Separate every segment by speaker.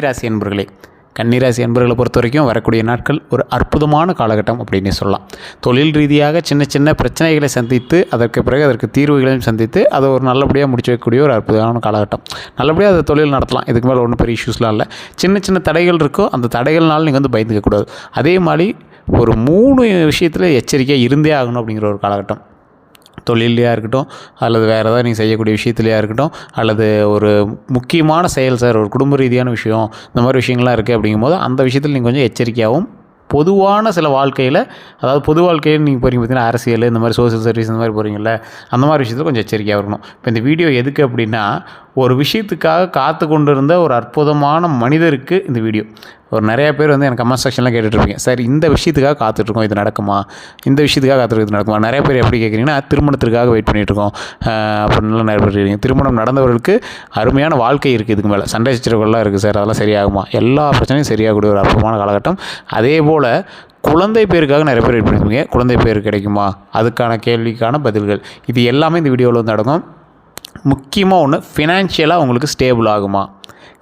Speaker 1: ராசி என்பர்களே, கன்னிராசி என்பர்களை பொறுத்த வரைக்கும் வரக்கூடிய நாட்கள் ஒரு அற்புதமான காலகட்டம் அப்படின்னு சொல்லலாம். தொழில் ரீதியாக சின்ன சின்ன பிரச்சனைகளை சந்தித்து அதற்கு பிறகு அதற்கு தீர்வுகளையும் சந்தித்து அதை ஒரு நல்லபடியாக முடிச்சு வைக்கக்கூடிய ஒரு அற்புதமான காலகட்டம். நல்லபடியாக அதை தொழில் நடத்தலாம். இதுக்கு மேலே ஒன்றும் பெரிய இஷ்யூஸ்லாம் இல்லை. சின்ன சின்ன தடைகள் இருக்கோ அந்த தடைகள்னால நீங்கள் வந்து பயந்துக்கக்கூடாது. அதே மாதிரி ஒரு 3 விஷயத்தில் எச்சரிக்கையாக இருந்தே ஆகணும் அப்படிங்கிற ஒரு காலகட்டம். தொழிலையாக இருக்கட்டும், அல்லது வேறு ஏதாவது நீங்கள் செய்யக்கூடிய விஷயத்துலையாக இருக்கட்டும், அல்லது ஒரு முக்கியமான செயல் சார், ஒரு குடும்ப ரீதியான விஷயம், இந்த மாதிரி விஷயங்கள்லாம் இருக்குது அப்படிங்கும்போது அந்த விஷயத்தில் நீங்கள் கொஞ்சம் எச்சரிக்கையாகவும், பொதுவான சில வாழ்க்கையில், அதாவது பொது வாழ்க்கையில் நீங்கள் போகிறீங்க பார்த்தீங்கன்னா, அரசியல் இந்த மாதிரி சோசியல் சர்வீஸ் இந்த மாதிரி போகிறீங்கள, அந்த மாதிரி விஷயத்தில் கொஞ்சம் எச்சரிக்கையாக இருக்கணும். இப்போ இந்த வீடியோ எதுக்கு அப்படின்னா, ஒரு விஷயத்துக்காக காத்து கொண்டு இருந்த ஒரு அற்புதமான மனிதருக்கு இந்த வீடியோ. ஒரு நிறையா பேர் வந்து எனக்கு கமெண்ட் செக்ஷன்லாம் கேட்டுட்ருப்பீங்க, சார் இந்த விஷயத்துக்காக காத்துட்ருக்கோம், இது நடக்குமா, இந்த விஷயத்துக்காக காத்துருக்கு, இது நடக்குமா. நிறைய பேர் எப்படி கேட்குறீங்கன்னா, திருமணத்திற்காக வெயிட் பண்ணிகிட்ருக்கோம் அப்படின்லாம் நிறைய பேர் கேட்குறீங்க. திருமணம் நடந்தவர்களுக்கு அருமையான வாழ்க்கை இருக்குது, இதுக்கு மேலே சண்டை சச்சரவுகள்லாம் இருக்குது சார், அதெல்லாம் சரியாகுமா. எல்லா பிரச்சனையும் சரியாகக்கூடிய ஒரு அற்புதமான காலகட்டம். அதே போல் குழந்தை பேருக்காக நிறைய பேர் வெயிட் பண்ணியிருக்கீங்க, குழந்தை பேர் கிடைக்குமா, அதுக்கான கேள்விக்கான பதில்கள் இது எல்லாமே இந்த வீடியோவில் வந்து நடக்கும். முக்கியமாக ஒன்று, ஃபினான்ஷியலாக உங்களுக்கு ஸ்டேபிள் ஆகுமா,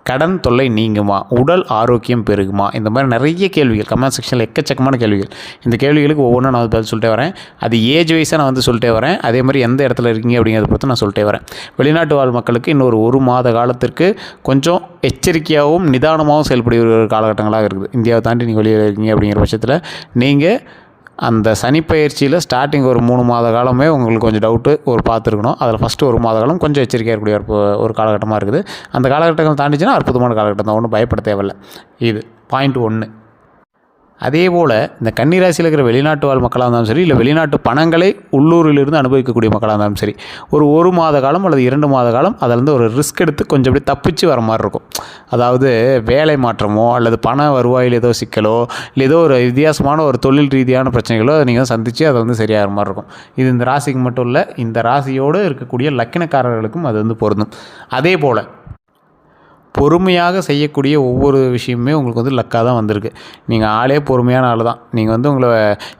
Speaker 1: கடன் தொல்லை நீங்குமா, உடல் ஆரோக்கியம் பெருகுமா, இந்த மாதிரி நிறைய கேள்விகள் கமெண்ட் செக்ஷனில் எக்கச்சக்கமான கேள்விகள். இந்த கேள்விகளுக்கு ஒவ்வொன்றும் நான் பதில் சொல்லிட்டே வரேன். அது ஏஜ் வைஸாக நான் வந்து சொல்லிட்டே வரேன். அதே மாதிரி எந்த இடத்துல இருக்கீங்க அப்படிங்கிறத பொறுத்து நான் சொல்லிட்டே வரேன். வெளிநாட்டு வாழ் மக்களுக்கு இன்னொரு 1 மாத காலத்திற்கு கொஞ்சம் எச்சரிக்கையாகவும் நிதானமாகவும் செயல்படுகிற ஒரு காலகட்டங்களாக இருக்குது. இந்தியாவை தாண்டி நீங்கள் வெளியில் இருக்கீங்க அப்படிங்கிற பட்சத்தில் நீங்கள் அந்த சனிப்பெயர்ச்சியில் ஸ்டார்டிங் ஒரு 3 மாத காலமே உங்களுக்கு கொஞ்சம் டவுட்டு ஒரு பார்த்துருக்கணும். அதில் ஃபஸ்ட்டு 1 மாத காலம் கொஞ்சம் எச்சரிக்கையாக இருக்கக்கூடிய ஒரு காலகட்டமாக இருக்குது. அந்த காலகட்டங்கள் தாண்டிச்சுன்னா அற்புதமான காலகட்டம் தான், ஒன்றும் பயப்பட தேவையில்லை. இது பாயிண்ட் 1. அதே போல் இந்த கன்னிராசியில் இருக்கிற வெளிநாட்டு வாழ் மக்களாக இருந்தாலும் சரி, இல்லை வெளிநாட்டு பணங்களை உள்ளூரிலிருந்து அனுபவிக்கக்கூடிய மக்களாக இருந்தாலும் சரி, ஒரு மாத காலம் அல்லது 2 மாத காலம் அதிலேருந்து ஒரு ரிஸ்க் எடுத்து கொஞ்சம் அப்படி தப்பிச்சு வர மாதிரி இருக்கும். அதாவது வேலை மாற்றமோ அல்லது பண வருவாயில் ஏதோ சிக்கலோ, இல்லை ஏதோ ஒரு வித்தியாசமான ஒரு தொழில் ரீதியான பிரச்சனைகளோ அதை நீங்கள் சந்தித்து அதை வந்து சரியாகிற மாதிரி இருக்கும். இது இந்த ராசிக்கு மட்டும் இல்லை, இந்த ராசியோடு இருக்கக்கூடிய லக்கினக்காரர்களுக்கும் அது வந்து பொருந்தும். அதே போல் பொறுமையாக செய்யக்கூடிய ஒவ்வொரு விஷயமுமே உங்களுக்கு வந்து லக்காக தான் வந்திருக்கு. நீங்கள் ஆளே பொறுமையான ஆள் தான். நீங்கள் வந்து உங்களை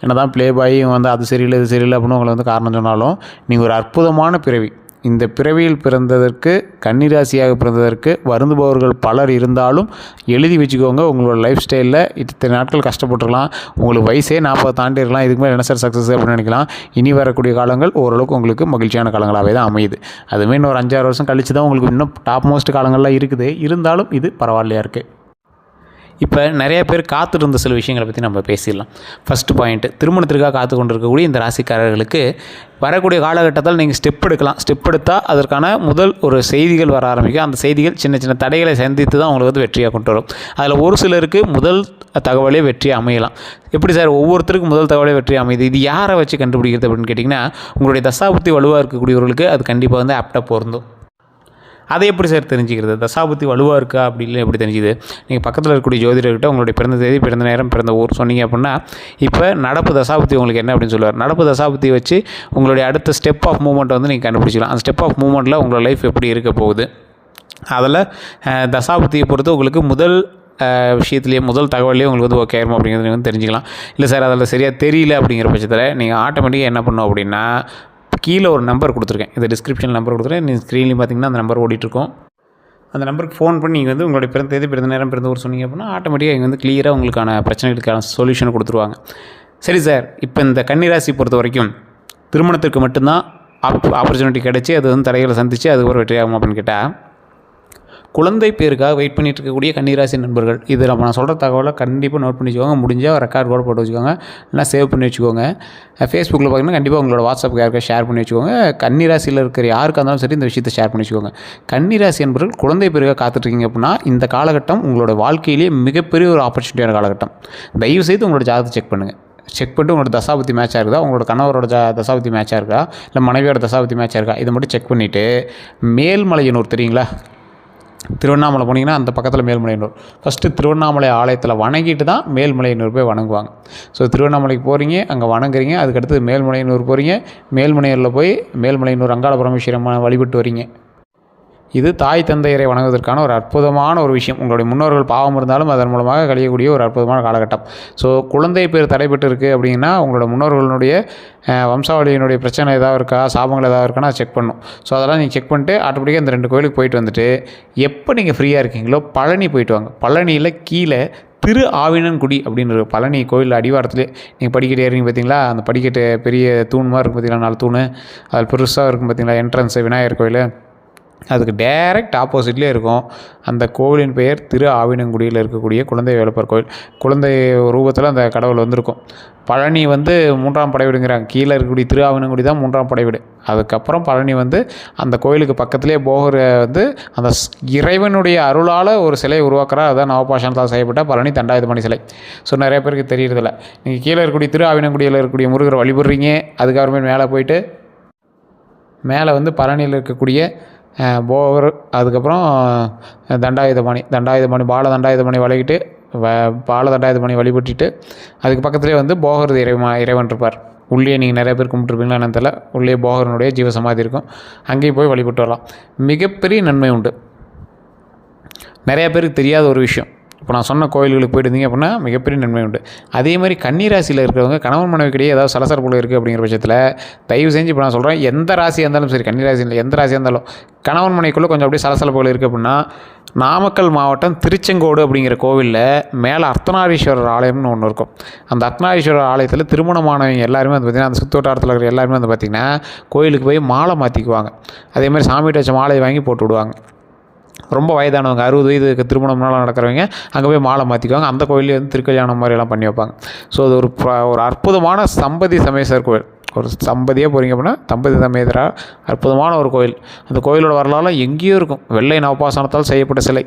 Speaker 1: என்ன தான் ப்ளே பாய் வந்து அது சரியில்லை இது சரியில்லை அப்படின்னு உங்களை வந்து காரணம் சொன்னாலும், நீங்கள் ஒரு அற்புதமான பிறவி. இந்த பிறவியில் பிறந்ததற்கு, கன்னிராசியாக பிறந்ததற்கு வருந்துபவர்கள் பலர் இருந்தாலும் எழுதி வச்சுக்கோங்க. உங்களோட லைஃப் ஸ்டைலில் இத்தனை நாட்கள் கஷ்டப்பட்டுருக்கலாம், உங்களுக்கு வயசே 40 தாண்டி இருக்கலாம், இதுக்கு மேலே என்ன சார் சக்ஸஸ் அப்படின்னு நினைக்கலாம். இனி வரக்கூடிய காலங்கள் ஓரளவுக்கு உங்களுக்கு மகிழ்ச்சியான காலங்களாகவே தான் அமையுது. அதுவுமே இன்னும் ஒரு 5-6 வருஷம் கழிச்சு தான் உங்களுக்கு இன்னும் டாப் மோஸ்ட் காலங்கள்லாம் இருக்குது. இருந்தாலும் இது பரவாயில்லையா இருக்குது. இப்போ நிறைய பேர் காத்துட்டு இருந்த சில விஷயங்களை பற்றி நம்ம பேசிடலாம். ஃபஸ்ட்டு பாயிண்ட்டு, திருமணத்திற்காக காத்து கொண்டு இருக்கக்கூடிய இந்த ராசிக்காரர்களுக்கு வரக்கூடிய காலகட்டத்தில் நீங்கள் ஸ்டெப் எடுக்கலாம். ஸ்டெப் எடுத்தால் அதற்கான முதல் ஒரு செய்திகள் வர ஆரம்பிக்கும். அந்த செய்திகள் சின்ன சின்ன தடைகளை சந்தித்து தான் உங்களுக்கு வந்து வெற்றியாக கொண்டு வரும். அதில் ஒரு சிலருக்கு முதல் தகவலே வெற்றி அமையலாம். எப்படி சார் ஒவ்வொருத்தருக்கும் முதல் தகவலே வெற்றி அமையுது, இது யாரை வச்சு கண்டுபிடிக்கிறது அப்படின்னு கேட்டிங்கன்னா, உங்களுடைய தசாபுத்தி வலுவாக இருக்கக்கூடியவர்களுக்கு அது கண்டிப்பாக வந்து ஆப்டாக பொருந்தும். அதை எப்படி சார் தெரிஞ்சுக்கிறது, தசாபுத்தி வலுவாக இருக்கா அப்படின்னு எப்படி தெரிஞ்சுது? நீங்கள் பக்கத்தில் இருக்கக்கூடிய ஜோதிடர்கிட்ட உங்களுடைய பிறந்த தேதி, பிறந்த நேரம், பிறந்த ஊர் சொன்னீங்க அப்படின்னா, இப்போ நடப்பு தசாபுத்தி உங்களுக்கு என்ன அப்படின்னு சொல்லுவார். நடப்பு தசாபுத்தி வச்சு உங்களுடைய அடுத்த ஸ்டெப் ஆஃப் மூவ்மெண்ட் வந்து நீங்கள் கண்டுபிடிச்சிக்கலாம். அந்த ஸ்டெப் ஆஃப் மூவ்மெண்ட்டில் உங்களோட லைஃப் எப்படி இருக்க போகுது, அதில் தசாபுத்தியை பொறுத்து உங்களுக்கு முதல் விஷயத்துலேயே முதல் தகவலையே உங்களுக்கு வந்து ஓகே ஆகும் அப்படிங்கிறது வந்து தெரிஞ்சுக்கலாம். இல்லை சார் அதில் சரியாக தெரியல அப்படிங்கிற பட்சத்தில் நீங்கள் ஆட்டோமேட்டிக்காக என்ன பண்ணணும் அப்படின்னா, கீழே ஒரு நம்பர் கொடுத்துருக்கேன், இந்த டிஸ்கிரிப்ஷன் நம்பர் கொடுத்துருக்கேன். நீங்கள் ஸ்க்ரீன்லேயும் பார்த்தீங்கன்னா அந்த நம்பர் ஓடிட்டுருக்கோம். அந்த நம்பருக்கு ஃபோன் பண்ணி நீங்கள் வந்து உங்களுடைய பிறந்த தேதி, பிறந்த நேரம், பிறந்த ஊர் சொன்னீங்க அப்படின்னா ஆட்டோமேட்டிக்காக இங்கே வந்து கிளியராக உங்களுக்கான பிரச்சனைகளுக்கான சொல்யூஷன் கொடுத்துருவாங்க. சரி சார், இப்போ இந்த கன்னிராசி பொறுத்த வரைக்கும் திருமணத்திற்கு மட்டும்தான் ஆப்பர்ச்சுனிட்டி கிடச்சி அது வந்து தடைகளை சந்தித்து அது ஒரு வெற்றியாகும் அப்படின்னு கேட்டால், குழந்தை பேருக்காக வெயிட் பண்ணிட்டு இருக்கக்கூடிய கன்னிராசி நண்பர்கள், இது நான் சொல்கிற தகவலை கண்டிப்பாக நோட் பண்ணி வச்சுக்கோங்க. முடிஞ்சால் ரெக்கார்ட் கூட போட்டு வச்சுக்கோங்க, இல்லை சேவ் பண்ணி வச்சுக்கோங்க. ஃபேஸ்புக்கில் பார்த்தீங்கன்னா கண்டிப்பாக உங்களோட வாட்ஸ்அப்புக்கு யாருக்கா ஷேர் பண்ணி வச்சுக்கோங்க. கன்னிராசியில் இருக்கிற யாருக்காக இருந்தாலும் சரி இந்த விஷயத்தை ஷேர் பண்ணி வச்சுக்கோங்க. கன்னிராசி நண்பர்கள் குழந்தை பேருக்காக காத்துட்ருக்கீங்க அப்படின்னா, இந்த காலகட்டம் உங்களோட வாழ்க்கையிலேயே மிகப்பெரிய ஒரு ஆப்பர்ச்சுனிட்டியான காலகட்டம். தயவுசெய்து உங்களோட ஜாதகத்தை செக் பண்ணுங்கள். செக் பண்ணிட்டு உங்களோட தசாபுத்தி மேட்சாக இருக்குதா, உங்களோட கணவரோட தசாபுத்தி மேட்சாக இருக்கா, இல்லை மனைவியோட தசாபுத்தி மேட்சாக இருக்கா, இதை மட்டும் செக் பண்ணிவிட்டு, மேல்மலையனூர் தெரியுங்களா, திருவண்ணாமலை போனீங்கன்னா அந்த பக்கத்தில் மேல்மலையனூர், ஃபஸ்ட்டு திருவண்ணாமலை ஆலயத்தில் வணங்கிட்டு தான் மேல்மலையனூர் போய் வணங்குவாங்க. ஸோ திருவண்ணாமலைக்கு போகிறீங்க, அங்கே வணங்குறீங்க, அதுக்கடுத்து மேல்மலையனூர் போகிறீங்க, மேல்மலையூரில் போய் மேல்மலையனூர் அங்காள பரமேஸ்வரம்மா வழிபட்டு வரீங்க. இது தாய் தந்தையரை வணங்குவதற்கான ஒரு அற்புதமான ஒரு விஷயம். உங்களுடைய முன்னோர்கள் பாவம் இருந்தாலும் அதன் மூலமாக கழியக்கூடிய ஒரு அற்புதமான காலகட்டம். ஸோ குழந்தை பேர் தடைபட்டு இருக்குது அப்படின்னா உங்களோட முன்னோர்களுடைய வம்சாவளியினுடைய பிரச்சனை ஏதாவது இருக்கா, சாபங்கள் ஏதாவது இருக்கான்னு அதை செக் பண்ணணும். ஸோ அதெல்லாம் நீங்கள் செக் பண்ணிட்டு ஆட்டோமேட்டிக்காக இந்த 2 கோயிலுக்கு போயிட்டு வந்துட்டு எப்போ நீங்கள் ஃப்ரீயாக இருக்கீங்களோ பழனி போயிட்டு வாங்க. பழனியில் கீழே திரு ஆவினன்குடி அப்படின்னு இருக்குது. பழனி கோயில் அடிவாரத்துலேயே நீங்கள் படிக்கட்டு ஏறிங்க பார்த்தீங்களா, அந்த படிக்கட்டு பெரிய தூண் மாதிரி இருக்கும் பார்த்தீங்களா, 4 தூண் அது பெருசாக இருக்கும் பார்த்தீங்களா, என்ட்ரன்ஸு விநாயகர் கோயில், அதுக்கு டைரக்ட் ஆப்போசிட்லேயே இருக்கும். அந்த கோவிலின் பெயர் திரு ஆவினங்குடியில் இருக்கக்கூடிய குழந்தை வேலப்பர் கோயில். குழந்தை ரூபத்தில் அந்த கடவுள் வந்திருக்கும். பழனி 3ஆம் படைவீடுங்கிறாங்க. கீழே இருக்கக்கூடிய திரு ஆவினங்குடி தான் 3ஆம் படைவீடு. அதுக்கப்புறம் பழனி அந்த கோயிலுக்கு பக்கத்துலேயே போகிற அந்த இறைவனுடைய அருளால் ஒரு சிலை உருவாக்குறார். அதுதான் நவபாஷாணத்தால் செய்யப்பட்ட பழனி தண்டாயுதபாணி சிலை. ஸோ நிறைய பேருக்கு தெரியறதில்ல. நீங்கள் கீழே இருக்கக்கூடிய திரு ஆவினங்குடியில் இருக்கக்கூடிய முருகரை வழிபடுறீங்க. அதுக்கப்புறமே மேலே போயிட்டு மேலே பழனியில் இருக்கக்கூடிய போகர், அதுக்கப்புறம் தண்டாயுதபாணி பால தண்டாயுதபாணி வழிகிட்டு பால தண்டாயுதபாணி வழிபட்டுட்டு அதுக்கு பக்கத்துலேயே போகர் இறைவன் இருப்பார். உள்ளே நீங்கள் நிறைய பேர் கும்பிட்டுருப்பீங்களா என்னன்னு தெரியல. உள்ளே போகரனுடைய ஜீவசமாதி இருக்கும். அங்கேயும் போய் வழிபட்டு வரலாம். மிகப்பெரிய நன்மை உண்டு. நிறைய பேருக்கு தெரியாத ஒரு விஷயம், இப்போ நான் சொன்ன கோயில்களுக்கு போயிட்டு அப்படின்னா மிகப்பெரிய நன்மை உண்டு. அதே மாதிரி கன்னிராசியில் இருக்கிறவங்க கணவன் மனைவிக்கிடையே ஏதாவது சலசலப்புல இருக்குது அப்படிங்கிற பட்சத்தில் தயவு செஞ்சு இப்போ நான் சொல்கிறேன், எந்த ராசியாக இருந்தாலும் சரி, கன்னிராசியில் எந்த ராசியாக இருந்தாலும் கணவன் மனைவிக்குள்ளே கொஞ்சம் அப்படியே சலசலப்புகள் இருக்குது அப்படின்னா நாமக்கல் மாவட்டம் திருச்செங்கோடு அப்படிங்கிற கோவிலில் மேலே அர்த்தநாரீஸ்வரர் ஆலயம்னு ஒன்று இருக்கும். அந்த அர்த்தநாரீஸ்வரர் ஆலயத்தில் திருமணமானவங்க எல்லாருமே பார்த்திங்கன்னா அந்த சுற்று வட்டாரத்தில் இருக்கிற எல்லாருமே பார்த்திங்கன்னா கோயிலுக்கு போய் மாலை மாற்றிக்குவாங்க. அதே மாதிரி சாமிகிட்ட வச்ச மாலையை வாங்கி போட்டு விடுவாங்க. ரொம்ப வயதானவங்க 60 வயதுக்கு திருமணம்னால நடக்கிறவங்க அங்கே போய் மாலை மாற்றிக்குவாங்க. அந்த கோயிலே திருக்கல்யாணம் மாதிரிலாம் பண்ணி வைப்பாங்க. ஸோ அது ஒரு அற்புதமான சம்பதி சமேஸ்வரர் கோயில். ஒரு தம்பதியாக போகிறீங்க அப்படின்னா தம்பதி சமேதரா அற்புதமான ஒரு கோயில். அந்த கோயிலோட வரலாறு எங்கேயோ இருக்கும். வெள்ளை நவபாசனத்தால் செய்யப்பட்ட சிலை,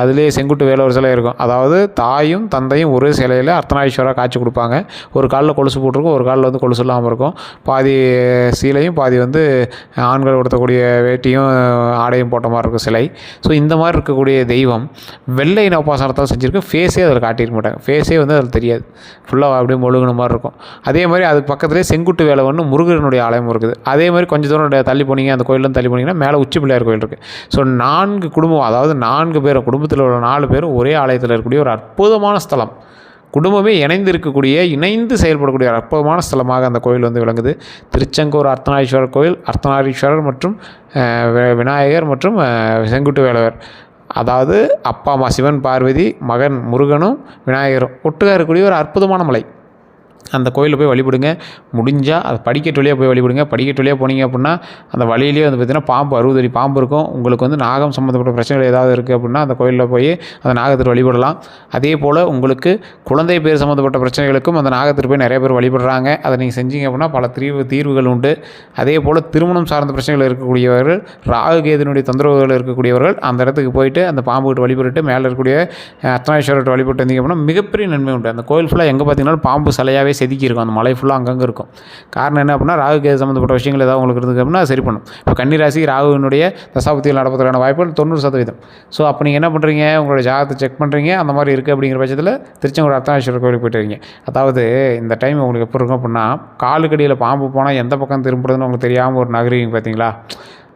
Speaker 1: அதுலேயே செங்குட்டு வேலை ஒரு சிலை இருக்கும். அதாவது தாயும் தந்தையும் ஒரு சிலையில் அர்த்தநாரீஸ்வரராக காட்சி கொடுப்பாங்க. ஒரு காலில் கொலுசு போட்டிருக்கும், ஒரு காலில் கொலுசு இல்லாமல் இருக்கும். பாதி சீலையும் பாதி ஆண்கள் உடுத்தக்கூடிய வேட்டியும் ஆடையும் போட்ட மாதிரி இருக்கும் சிலை. ஸோ இந்த மாதிரி இருக்கக்கூடிய தெய்வம் வெள்ளை நவபாசனத்தால் செஞ்சுருக்கு. ஃபேஸே அதில் காட்டியிருக்க மாட்டாங்க. ஃபேஸே அதில் தெரியாது. ஃபுல்லாக அப்படியே முழுகின மாதிரி இருக்கும். அதே மாதிரி அதுக்கு பக்கத்துலேயே செங்குட்டு வேலை முருகனுடைய ஆலயம் இருக்குது. அதே மாதிரி கொஞ்சம் தூரம் தள்ளி போனீங்க, அந்த கோயிலேருந்து தள்ளி போனீங்கன்னா மேலே உச்சி பிள்ளையார் கோயில் இருக்குது. ஸோ 4 குடும்பம், அதாவது 4 பேர் குடும்பத்தில் உள்ள 4 பேரும் ஒரே ஆலயத்தில் இருக்கக்கூடிய ஒரு அற்புதமான ஸ்தலம். குடும்பமே இணைந்து செயல்படக்கூடிய ஒரு அற்புதமான ஸ்தலமாக அந்த கோயில் விளங்குது. திருச்செங்கோடு அர்த்தநாரீஸ்வரர் கோயில், அர்த்தநாரீஸ்வரர் மற்றும் விநாயகர் மற்றும் செங்குட்டு வேலவர், அதாவது அப்பா அம்மா சிவன் பார்வதி, மகன் முருகனும் விநாயகரும் ஒட்டுக்காக இருக்கக்கூடிய ஒரு அற்புதமான மலை. அந்த கோயிலில் போய் வழிபடுங்க. முடிஞ்சால் அது படிக்கட்டு வழியாக போய் வழிபடுங்க. படிக்கட்டு வழியாக போனீங்க அப்படின்னா அந்த வழியிலேயே பார்த்திங்கன்னா பாம்பு 60 அடி பாம்பு இருக்கும். உங்களுக்கு நாகம் சம்மந்தப்பட்ட பிரச்சனைகள் ஏதாவது இருக்குது அப்படின்னா அந்த கோயிலில் போய் அந்த நாகத்திற்கு வழிபடலாம். அதே போல் உங்களுக்கு குழந்தை பேர் சம்மந்தப்பட்ட பிரச்சனைகளுக்கும் அந்த நாகத்திற்கு போய் நிறைய பேர் வழிபடுறாங்க. அதை நீங்கள் செஞ்சீங்க அப்படின்னா பல தீர்வுகள் உண்டு. அதே போல் திருமணம் சார்ந்த பிரச்சனைகள் இருக்கக்கூடியவர்கள், ராகு கேதுனுடைய தொந்தரவுகள் இருக்கக்கூடியவர்கள் அந்த இடத்துக்கு போயிட்டு அந்த பாம்புகிட்ட வழிபட்டு மேலே இருக்கக்கூடிய அர்த்தநாரீஸ்வரர்கிட்ட வழிபட்டு வந்தீங்க அப்படின்னா மிகப்பெரிய நன்மை உண்டு. அந்த கோயில் ஃபுல்லாக எங்கே பார்த்தீங்கன்னா பாம்பு சிலையாகவே செதுக்கி இருக்கும். அந்த மலை ஃபுல்லாக அங்கங்கே இருக்கும். காரணம் என்ன அப்படின்னா ராகு கேது சம்மந்தப்பட்ட விஷயங்கள் ஏதாவது உங்களுக்கு இருக்குது அப்படின்னா சரி பண்ணும். இப்போ கன்னிராசி ராகுவினுடைய தசாபுத்தியில் நடப்பதற்கான வாய்ப்புகள் 90%. ஸோ அப்போ நீங்கள் என்ன பண்ணுறீங்க, உங்களோட ஜாதகத்தை செக் பண்ணுறீங்க, அந்த மாதிரி இருக்குது அப்படிங்கிற பட்சத்தில் திருச்செங்கோடு அர்த்தநாரீஸ்வரர் கோயிலுக்கு போய்ட்டு வரீங்க. அதாவது இந்த டைம் உங்களுக்கு எப்போ இருக்கும் அப்படின்னா காலுக்கடியில் பாம்பு போனால் எந்த பக்கம் திரும்புறதுன்னு உங்களுக்கு தெரியாமல் ஒரு நகருவீங்க பார்த்தீங்களா.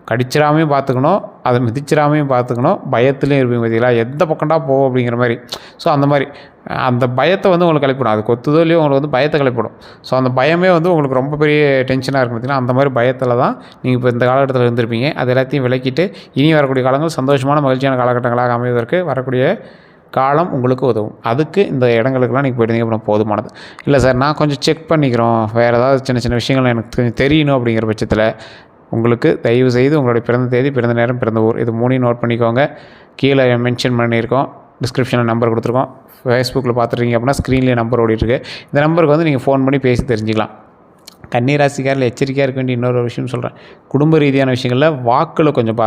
Speaker 1: கடிச்சிடாமையும் பார்த்துக்கணும், அதை மிதிச்சிடாமையும் பார்த்துக்கணும், பயத்துலேயும் இருப்பீங்க பார்த்தீங்களா, எந்த பக்கம்டா போகும் அப்படிங்கிற மாதிரி. ஸோ அந்த மாதிரி அந்த பயத்தை உங்களுக்கு கிளப்பிடும். அது கொத்துதோ இல்லையோ உங்களுக்கு பயத்தை கிளப்பிடும். ஸோ அந்த பயமே உங்களுக்கு ரொம்ப பெரிய டென்ஷனாக இருக்கும் பார்த்தீங்கன்னா, அந்த மாதிரி பயத்தில் தான் நீங்கள் இப்போ இந்த காலகட்டத்தில் இருந்திருப்பீங்க. அது எல்லாத்தையும் விலக்கிட்டு இனி வரக்கூடிய காலங்கள் சந்தோஷமான மகிழ்ச்சியான காலகட்டங்களாக அமைவதற்கு வரக்கூடிய காலம் உங்களுக்கு உதவும். அதுக்கு இந்த இடங்களுக்கெல்லாம் நீங்கள் போயிட்டீங்க அப்படின்னா போதுமானது. இல்லை சார் நான் கொஞ்சம் செக் பண்ணிக்கிறோம், வேறு ஏதாவது சின்ன சின்ன விஷயங்கள் எனக்கு கொஞ்சம் தெரியணும் அப்படிங்கிற பட்சத்தில் உங்களுக்கு தயவு செய்து உங்களுடைய பிறந்த தேதி, பிறந்த நேரம், பிறந்த ஊர் இது 3 நோட் பண்ணிக்கோங்க. கீழே மென்ஷன் பண்ணியிருக்கோம், டிஸ்கிரிப்ஷனில் நம்பர் கொடுத்துருக்கோம். ஃபேஸ்புக்கில் பார்த்துட்டீங்க அப்படின்னா ஸ்க்ரீன்லேயே நம்பர் ஓடிட்டுருக்கு. இந்த நம்பருக்கு நீங்கள் ஃபோன் பண்ணி பேசி தெரிஞ்சுக்கலாம். கன்னிராசிக்காரில் எச்சரிக்கையாக இருக்க வேண்டிய இன்னொரு விஷயம் சொல்கிறேன். குடும்ப ரீதியான விஷயங்களில் வாக்கில் கொஞ்சம்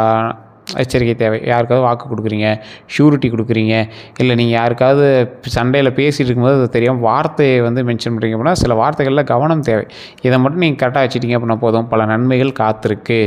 Speaker 1: எச்சரிக்கை தேவை. யாருக்காவது வாக்கு கொடுக்குறீங்க, ஷூரிட்டி கொடுக்குறீங்க, இல்லை நீங்கள் யாருக்காவது சண்டையில் பேசிகிட்டு இருக்கும்போது அது தெரியாமல் வார்த்தையை மென்ஷன் பண்ணுறீங்க அப்படின்னா சில வார்த்தைகளில் கவனம் தேவை. இதை மட்டும் நீங்கள் கரெக்டாக வச்சுட்டீங்க அப்படின்னா போதும், பல நன்மைகள் காத்திருக்கு.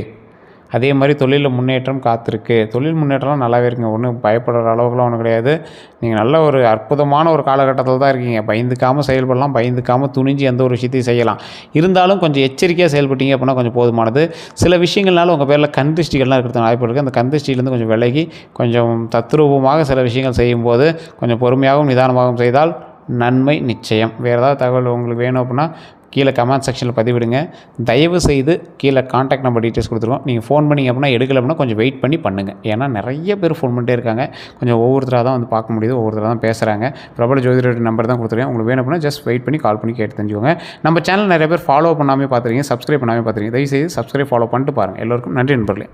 Speaker 1: அதே மாதிரி தொழிலில் முன்னேற்றம் காத்திருக்கு. தொழில் முன்னேற்றம்லாம் நல்லாவே இருக்குங்க. ஒன்றும் பயப்படுற அளவுக்குலாம் ஒன்றும் கிடையாது. நீங்கள் நல்ல ஒரு அற்புதமான ஒரு காலகட்டத்தில் தான் இருக்கீங்க. பயந்துக்காமல் செயல்படலாம், பயந்துக்காமல் துணிஞ்சு எந்த ஒரு விஷயத்தையும் செய்யலாம். இருந்தாலும் கொஞ்சம் எச்சரிக்கையாக செயல்பட்டீங்க அப்படின்னா கொஞ்சம் போதுமானது. சில விஷயங்கள்னால உங்கள் பேரில் கண் திருஷ்டிகள்லாம் இருக்கிறதுக்கு வாய்ப்பு இருக்குது. அந்த கண் திருஷ்டியிலேருந்து கொஞ்சம் விலகி கொஞ்சம் தத்ரூபமாக சில விஷயங்கள் செய்யும்போது கொஞ்சம் பொறுமையாகவும் நிதானமாகவும் செய்தால் நன்மை நிச்சயம். வேறு ஏதாவது தகவல் உங்களுக்கு வேணும் அப்படின்னா கீழே கமெண்ட் செக்ஷனில் பதிவிடுங்க. தயவு செய்து கீழே கான்டாக்ட் நம்பர் டீட்டெயில்ஸ் கொடுத்துருக்கோம். நீங்கள் ஃபோன் பண்ணிங்க அப்படின்னா எடுக்கலை அப்படின்னா கொஞ்சம் வெயிட் பண்ணி பண்ணுங்கள். ஏன்னா நிறைய பேர் ஃபோன் பண்ணிட்டே இருக்காங்க. கொஞ்சம் ஒவ்வொருத்தராக தான் வந்து பார்க்க முடியுது, ஒவ்வொருத்தராக தான் பேசுகிறாங்க. பிரபல ஜோதிடர் நம்பர் தான் கொடுத்துருக்கேன். உங்களுக்கு வேணும் அப்படின்னா ஜஸ்ட் வெயிட் பண்ணி கால் பண்ணி கேட்டு தெரிஞ்சுக்கோங்க. நம்ம சேனல் நிறைய பேர் ஃபாலோ பண்ணாமல் பார்த்துருக்கீங்க, சப்ஸ்கிரைப் பண்ணாமல் பார்த்துருக்கீங்க. தயவுசெய்து சப்ஸ்கிரைப் ஃபாலோ பண்ணிட்டு பாருங்கள். எல்லோருக்கும் நன்றி நண்பர்களே.